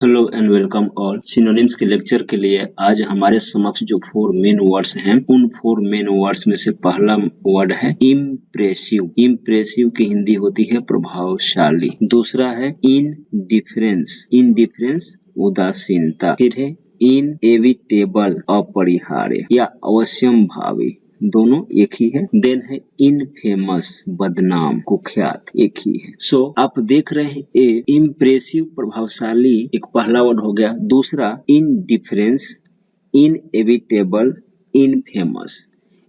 Hello and welcome all. Synonyms के lecture के लिए आज हमारे समक्ष जो 4 मेन वर्ड्स हैं, उन 4 मेन वर्ड्स में से पहला वर्ड है इम्प्रेसिव। इम्प्रेसिव की हिंदी होती है प्रभावशाली। दूसरा है इनडिफरेंस। इनडिफरेंस उदासीनता। फिर है इनएविटेबल अपरिहार्य या अवश्यंभावी, दोनों एक ही है। देन है इनफेमस बदनाम कुख्यात, एक ही है। सो आप देख रहे हैं ए इम्प्रेसिव प्रभावशाली एक पहला वर्ड हो गया। दूसरा इनडिफरेंस, इनएविटेबल, इनफेमस,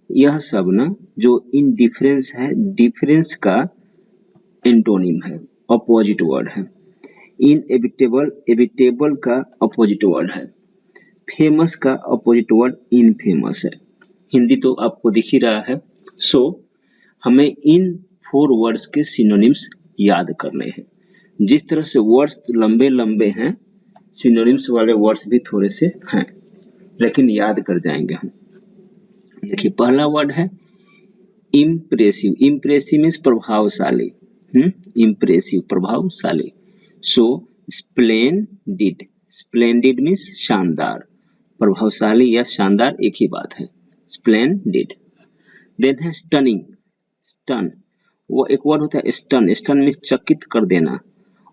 यह सब ना जो इनडिफरेंस है, डिफरेंस का एंटोनिम है, अपोजिट वर्ड है। इनएविटेबल, एविटेबल का अपोजिट वर्ड है। फेमस का अपोजिट वर्ड इनफेमस है। हिंदी तो आपको दिख ही रहा है। सो हमें इन 4 वर्ड्स के सिनोनिम्स याद करने हैं। जिस तरह से वर्ड्स लंबे लंबे हैं, सिनोनिम्स वाले वर्ड्स भी थोड़े से हैं, लेकिन याद कर जाएंगे हम। देखिए पहला वर्ड है इम्प्रेसिव। इम्प्रेसिव मीन्स प्रभावशाली। इम्प्रेसिव प्रभावशाली। सो स्प्लेंडिड। स्प्लेंडिड मीन्स शानदार। प्रभावशाली या शानदार एक ही बात है। स्प्लेंडिड। देन है स्टनिंग। स्टन, वो एक वर्ड होता है स्टन। स्टन मीन्स चकित कर देना,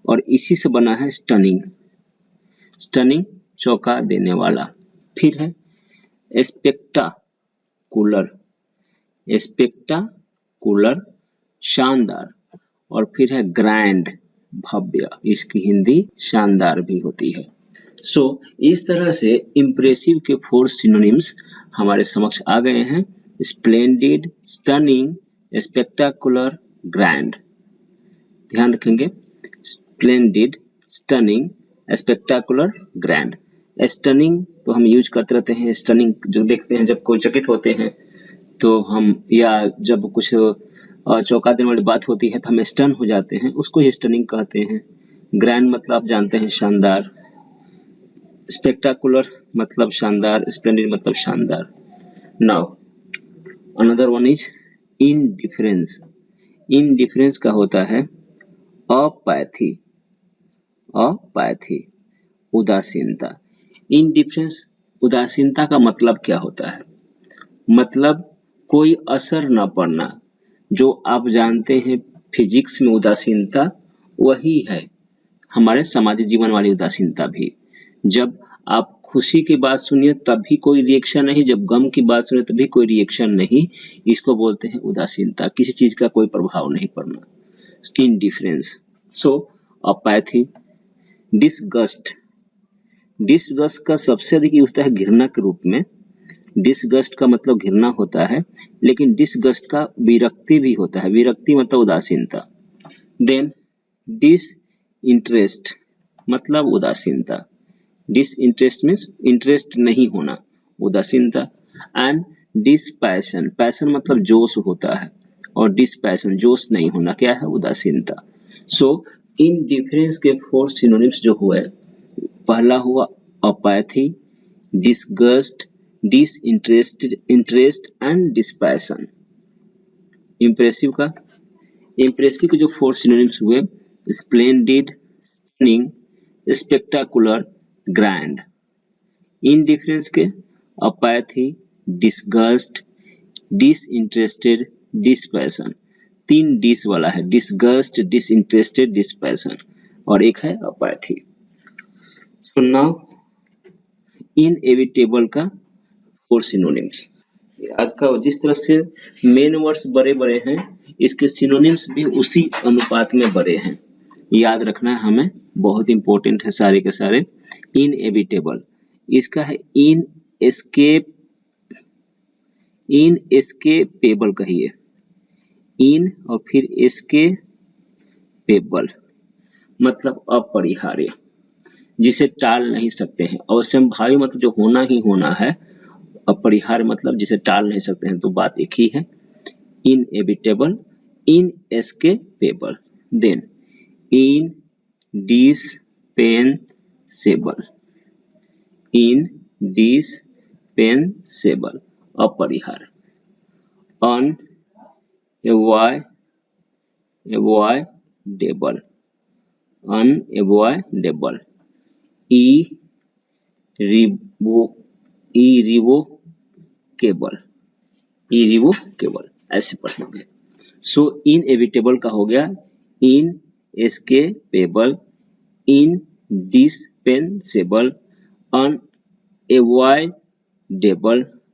और इसी से बना है स्टनिंग। स्टनिंग चौंका देने वाला। फिर है स्पेक्टाकुलर। स्पेक्टाकुलर शानदार। और फिर है ग्रैंड भव्य, इसकी हिंदी शानदार भी होती है। सो इस तरह से इम्प्रेसिव के 4 सिनोनिम्स हमारे समक्ष आ गए हैं। Splendid, stunning, spectacular, grand. ध्यान रखेंगे, splendid, stunning, spectacular, grand. Stunning तो हम यूज करते रहते हैं। स्टनिंग जो देखते हैं जब कोई चकित होते हैं तो हम, या जब कुछ चौंका देने वाली बात होती है तो हम स्टन हो जाते हैं, उसको ही स्टनिंग कहते हैं। ग्रैंड मतलब आप जानते हैं शानदार। स्पेक्टाकुलर मतलब शानदार। स्प्लेंडिड मतलब शानदार। Now another one is indifference. Indifference का होता है अपैथी। अपैथी उदासीनता। इनडिफरेंस उदासीनता का मतलब क्या होता है? मतलब कोई असर न पड़ना। जो आप जानते हैं फिजिक्स में उदासीनता, वही है हमारे सामाजिक जीवन वाली उदासीनता भी। जब आप खुशी की बात सुनिए तभी कोई रिएक्शन नहीं, जब गम की बात सुनिए तभी कोई रिएक्शन नहीं, इसको बोलते हैं उदासीनता। किसी चीज का कोई प्रभाव नहीं पड़ना, इनडिफरेंस। सो अपैथी। डिसगस्ट। डिसगस्ट का सबसे अधिक यूज होता है घृणा के रूप में। डिसगस्ट का मतलब घृणा होता है, लेकिन डिसगस्ट का विरक्ति भी होता है। विरक्ति मतलब उदासीनता। देन डिसइंटरेस्ट मतलब उदासीनता। डिसइंटरेस्ट मीन्स इंटरेस्ट नहीं होना, उदासीनता। एंड डिसपैशन, पैशन मतलब जोश होता है, और डिसपैशन जोश नहीं होना क्या है? उदासीनता। सो इन डिफरेंस के 4 सिनोनिम्स जो हुए, पहला हुआ apathy, disgust, disinterested, interest and dispassion. Impressive का, इम्प्रेसिव के जो 4 सिनोनिम्स हुए, splendid, stunning, spectacular, grand. Indifference के apathy, disgust, disinterested, dispassion. 3 dis वाला है, डिसगस्ट, डिसइंटरेस्टेड, डिसपैशन, और एक है अपैथी। सो नाउ इनएविटेबल का 4 सिनोनिम्स। आज का जिस तरह से मेन वर्ड्स बड़े बड़े हैं, इसके सिनोनिम्स भी उसी अनुपात में बड़े हैं। याद रखना है हमें, बहुत इंपॉर्टेंट है सारे के सारे। इनएविटेबल, इसका है इन एस्केप, इनएस्केपेबल कहिए। इन और फिर एस्केपेबल मतलब अपरिहार्य, जिसे टाल नहीं सकते हैं। अवश्यंभावी मतलब जो होना ही होना है। अपरिहार्य मतलब जिसे टाल नहीं सकते हैं, तो बात एक ही है। Inevitable, inescapable. Then indispensable. Indispensable अपरिहार्य। अनएवॉइडेबल, अनएवॉइडेबल इरिवोकेबल, इरिवोकेबल ऐसे पढ़ेंगे। सो इनएविटेबल का हो गया inescapable, indispensable, unavoidable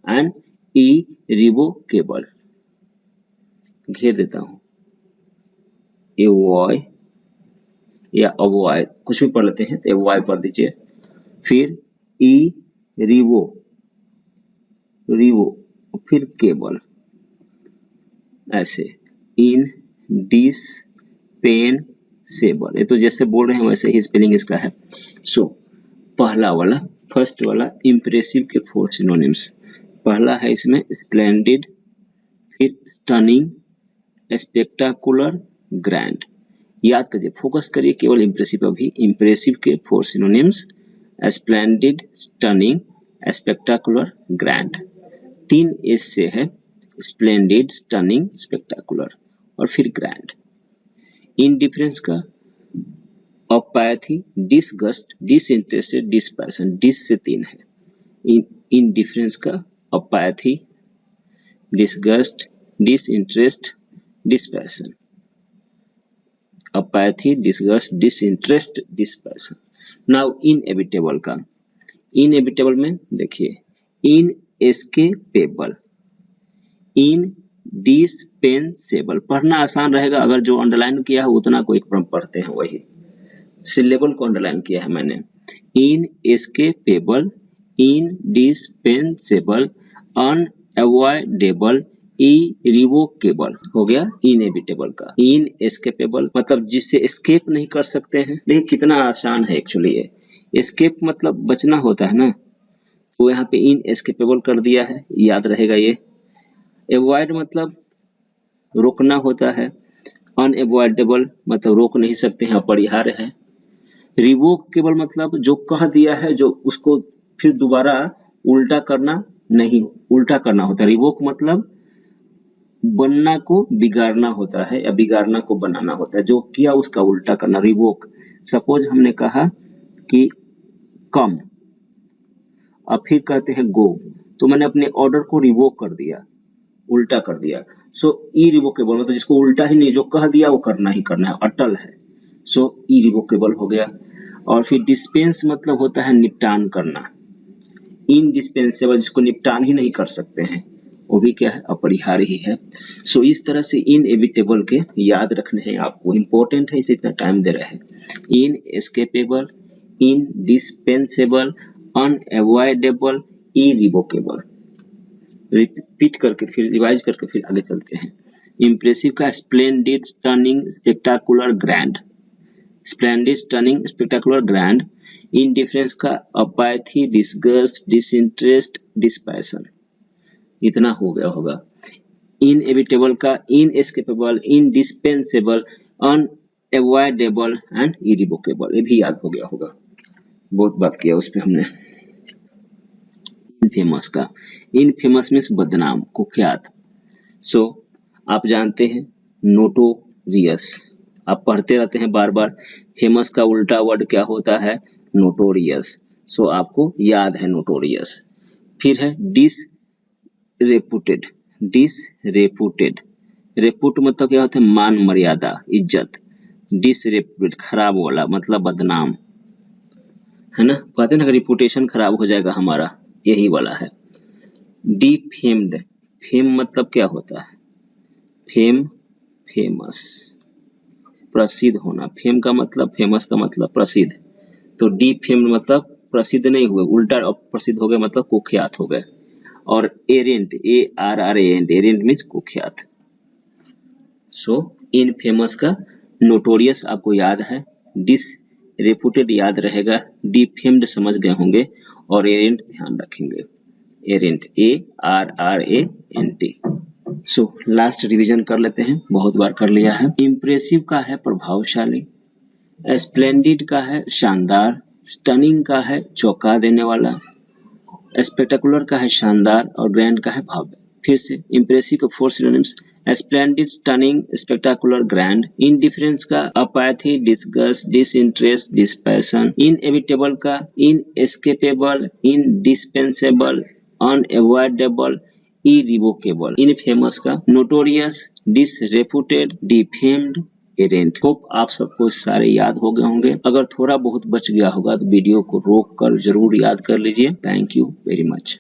and irrevocable. घेर देता हूं, एवॉय या अवॉइड कुछ भी पढ़ लेते हैं तो अवॉइड पढ़ दीजिए। फिर रिवो फिर केबल ऐसे इनडिस्पेंसेबल, ये तो जैसे बोल रहे हैं वैसे ही स्पेलिंग इसका है। सो पहला वाला, फर्स्ट वाला इम्प्रेसिव के 4 सिनोनिम्स। पहला है इसमें स्प्लेंडिड, फिर स्टनिंग, स्पेक्टाकुलर, ग्रैंड। याद करिए, फोकस करिए केवल इम्प्रेसिव पर भी। इम्प्रेसिव के 4 synonyms splendid, stunning, spectacular, grand. 3 S से है, स्प्लेंडिड, स्टनिंग, स्पेक्टाकुलर और फिर ग्रैंड। इंडिफरेंस का apathy, disgust, disinterested, dispassion, dis से 3 है। इंडिफरेंस का apathy, disgust, disinterest, dispassion. Apathy, disgust, disinterest, dispassion. Now inevitable का, इनएविटेबल में देखिए इनएस्केपेबल, इंडिस्पेंसेबल। पढ़ना आसान रहेगा, अगर जो अंडरलाइन किया है उतना को एक पढ़ते हैं, वही सिलेबल को अंडरलाइन किया है मैंने। इनएस्केपेबल, इंडिस्पेंसेबल, अनअवॉइडेबल, इरिवोकेबल हो गया इनएविटेबल का। इनएस्केपेबल मतलब जिससे एस्केप नहीं कर सकते हैं। देखिए कितना आसान है एक्चुअली ये। एस्केप मतलब बचना होता है ना, तो यहाँ पे इनएस्केपेबल कर दिया है, याद रहेगा ये। अवॉइड मतलब रोकना होता है, अनअवॉइडेबल मतलब रोक नहीं सकते हैं, अपरिहार्य है। रिवोकेबल मतलब जो कह दिया है, जो उसको फिर दोबारा उल्टा करना नहीं, उल्टा करना होता है। रिवोक मतलब बनना को बिगाड़ना होता है या बिगाड़ना को बनाना होता है, जो किया उसका उल्टा करना, रिवोक। सपोज हमने कहा कि कम, अब फिर कहते हैं गो, तो मैंने अपने ऑर्डर को रिवोक कर दिया, उल्टा कर दिया। सो इरिवोकेबल मतलब जिसको उल्टा ही नहीं, जो कह दिया वो करना ही करना है, अटल है। सो इरिवोकेबल हो गया। और फिर डिस्पेंस मतलब होता है निपटान करना। इनडिस्पेंसेबल जिसको निपटान ही नहीं कर सकते हैं, वो भी क्या है, अपरिहार्य ही है। सो इस तरह से इनएविटेबल के याद रखने हैं आपको, इंपॉर्टेंट है, इसे इतना टाइम दे रहे हैं। Inescapable, indispensable, unavoidable, irrevocable. Repeat करके फिर रिवाइज करके फिर आगे चलते हैं। इम्प्रेसिव का splendid, stunning, spectacular, grand. Splendid, stunning, spectacular, grand. Indifference का अपैथी, डिसगस्ट, डिसइंटरेस्ट, डिसपैशन। इतना हो गया होगा। इनएविटेबल का inescapable, indispensable, unavoidable and irrevocable, ये भी याद हो गया होगा, बहुत बात किया उस पे हमने। इनफेमस का, इनफेमस मीन्स बदनाम, कुख्यात। सो आप जानते हैं नोटोरियस, आप पढ़ते रहते हैं बार बार। फेमस का उल्टा वर्ड क्या होता है, नोटोरियस। सो आपको याद है नोटोरियस। फिर है डिसरेपुटेड, डिसरेपुटेड, रेपुट मतलब क्या होता है, मान मर्यादा, इज्जत। डिसरेपुटेड खराब वाला मतलब बदनाम, है ना, कहते हैं ना रिपुटेशन खराब हो जाएगा हमारा, यही वाला है। डिफेम्ड, फेम मतलब क्या होता है, फेम, फेमस, प्रसिद्ध होना। फेम का मतलब, फेमस का मतलब प्रसिद्ध, तो डिफेम्ड मतलब प्रसिद्ध नहीं हुए, उल्टा प्रसिद्ध हो गए मतलब कुख्यात हो गए। और एरेंट, ARRANT, एरेंट मीन्स कुख्यात। सो इनफेमस का नोटोरियस आपको याद है, डिसरेपुटेड याद रहेगा, डिफेम्ड समझ गए होंगे, और एरेंट ध्यान रखेंगे, arrant, ARRANT। So last revision कर लेते हैं, बहुत बार कर लिया है। इम्प्रेसिव का है प्रभावशाली, स्प्लेंडिड का है शानदार, स्टनिंग का है चौंका देने वाला, स्पेक्टाकुलर का है शानदार, और ग्रैंड का है भव्य। फिर से इम्प्रेसिव का 4 synonyms, splendid, stunning, spectacular, grand. Indifference का अपैथी, डिसगस्ट, डिसइंटरेस्ट, डिसपैशन। इनएविटेबल का inescapable, indispensable, unavoidable, irrevocable. Infamous का नोटोरियस, डिसरेपुटेड, डिफेम्ड, एरेंट। होप आप सबको सारे याद हो गए होंगे। अगर थोड़ा बहुत बच गया होगा तो वीडियो को रोक कर जरूर याद कर लीजिए। Thank you very much.